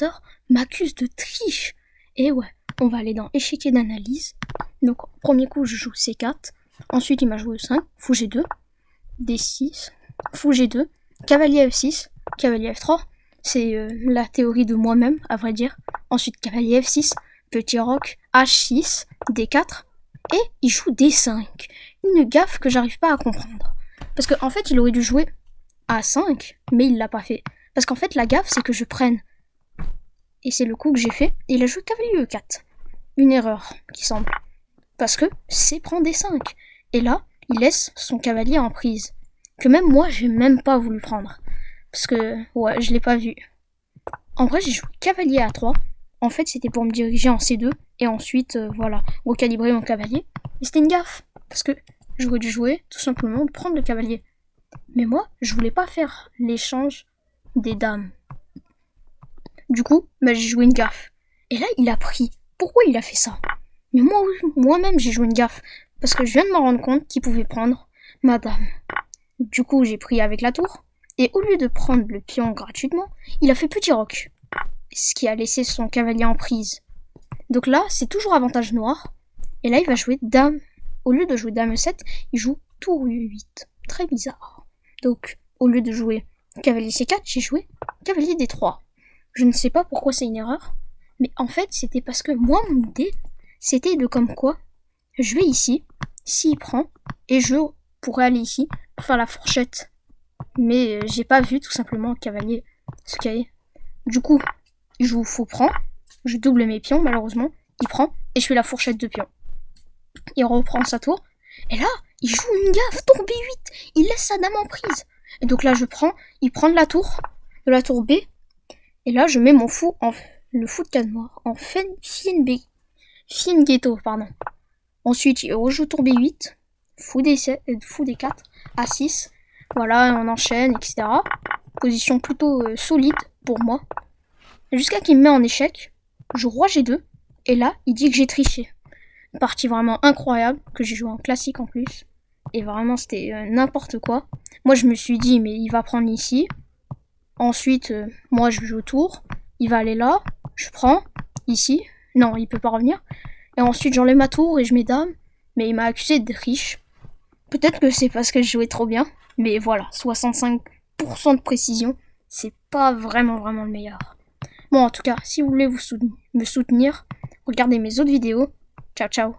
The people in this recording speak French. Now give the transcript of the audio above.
ordinateur m'accuse de triche. Et ouais, on va aller dans échiquier d'analyse. Donc, premier coup, je joue C4. Ensuite, il m'a joué 5, fou G2, D6, fou G2, cavalier F6, cavalier F3. C'est la théorie de moi-même, à vrai dire. Ensuite, cavalier F6, petit roc, H6, D4. Et il joue D5. Une gaffe que j'arrive pas à comprendre. Parce qu'en fait, il aurait dû jouer A5, mais il l'a pas fait. Parce qu'en fait, la gaffe, c'est que je prenne. Et c'est le coup que j'ai fait. Et il a joué cavalier E4. Une erreur, qui semble. Parce que C prend D5. Et là, il laisse son cavalier en prise. Que même moi, j'ai même pas voulu prendre. Parce que, ouais, je l'ai pas vu. En vrai, j'ai joué cavalier A3. En fait, c'était pour me diriger en C2. Et ensuite, voilà, recalibrer mon cavalier. Mais c'était une gaffe. Parce que j'aurais dû jouer, tout simplement, de prendre le cavalier. Mais moi, je voulais pas faire l'échange des dames. Du coup, j'ai joué une gaffe. Et là, il a pris. Pourquoi il a fait ça? Mais moi-même, j'ai joué une gaffe. Parce que je viens de me rendre compte qu'il pouvait prendre ma dame. Du coup, j'ai pris avec la tour. Et au lieu de prendre le pion gratuitement, il a fait petit roc. Ce qui a laissé son cavalier en prise. Donc là, c'est toujours avantage noir. Et là, il va jouer dame. Au lieu de jouer dame 7, il joue tour 8. Très bizarre. Donc, au lieu de jouer cavalier C4, j'ai joué cavalier D3. Je ne sais pas pourquoi c'est une erreur. Mais en fait, c'était parce que moi, mon idée, c'était de comme quoi, je vais ici, s'il prend, et je pourrais aller ici pour faire la fourchette. Mais j'ai pas vu tout simplement cavalier ce cahier. Du coup, il joue faux prend, je double mes pions malheureusement, il prend, et je fais la fourchette de pions. Il reprend sa tour, et là, il joue une gaffe, tour B8, il laisse sa dame en prise. Et donc là, il prend de la tour B, et là, je mets mon fou le fou de case noir en fine ghetto, pardon. Ensuite, il rejoue tour B8, fou D4, A6, voilà, on enchaîne, etc. Position plutôt solide pour moi. Jusqu'à qu'il me met en échec, je joue roi G2, et là, il dit que j'ai triché. Une partie vraiment incroyable, que j'ai joué en classique en plus. Et vraiment, c'était n'importe quoi. Moi, je me suis dit, mais il va prendre ici. Ensuite, moi, je joue tour. Il va aller là, je prends, ici. Non, il peut pas revenir. Et ensuite, j'enlève ma tour et je mets dame. Mais il m'a accusé de triche. Peut-être que c'est parce que je jouais trop bien. Mais voilà, 65% de précision, c'est pas vraiment le meilleur. Bon, en tout cas, si vous voulez me soutenir, regardez mes autres vidéos. Ciao, ciao.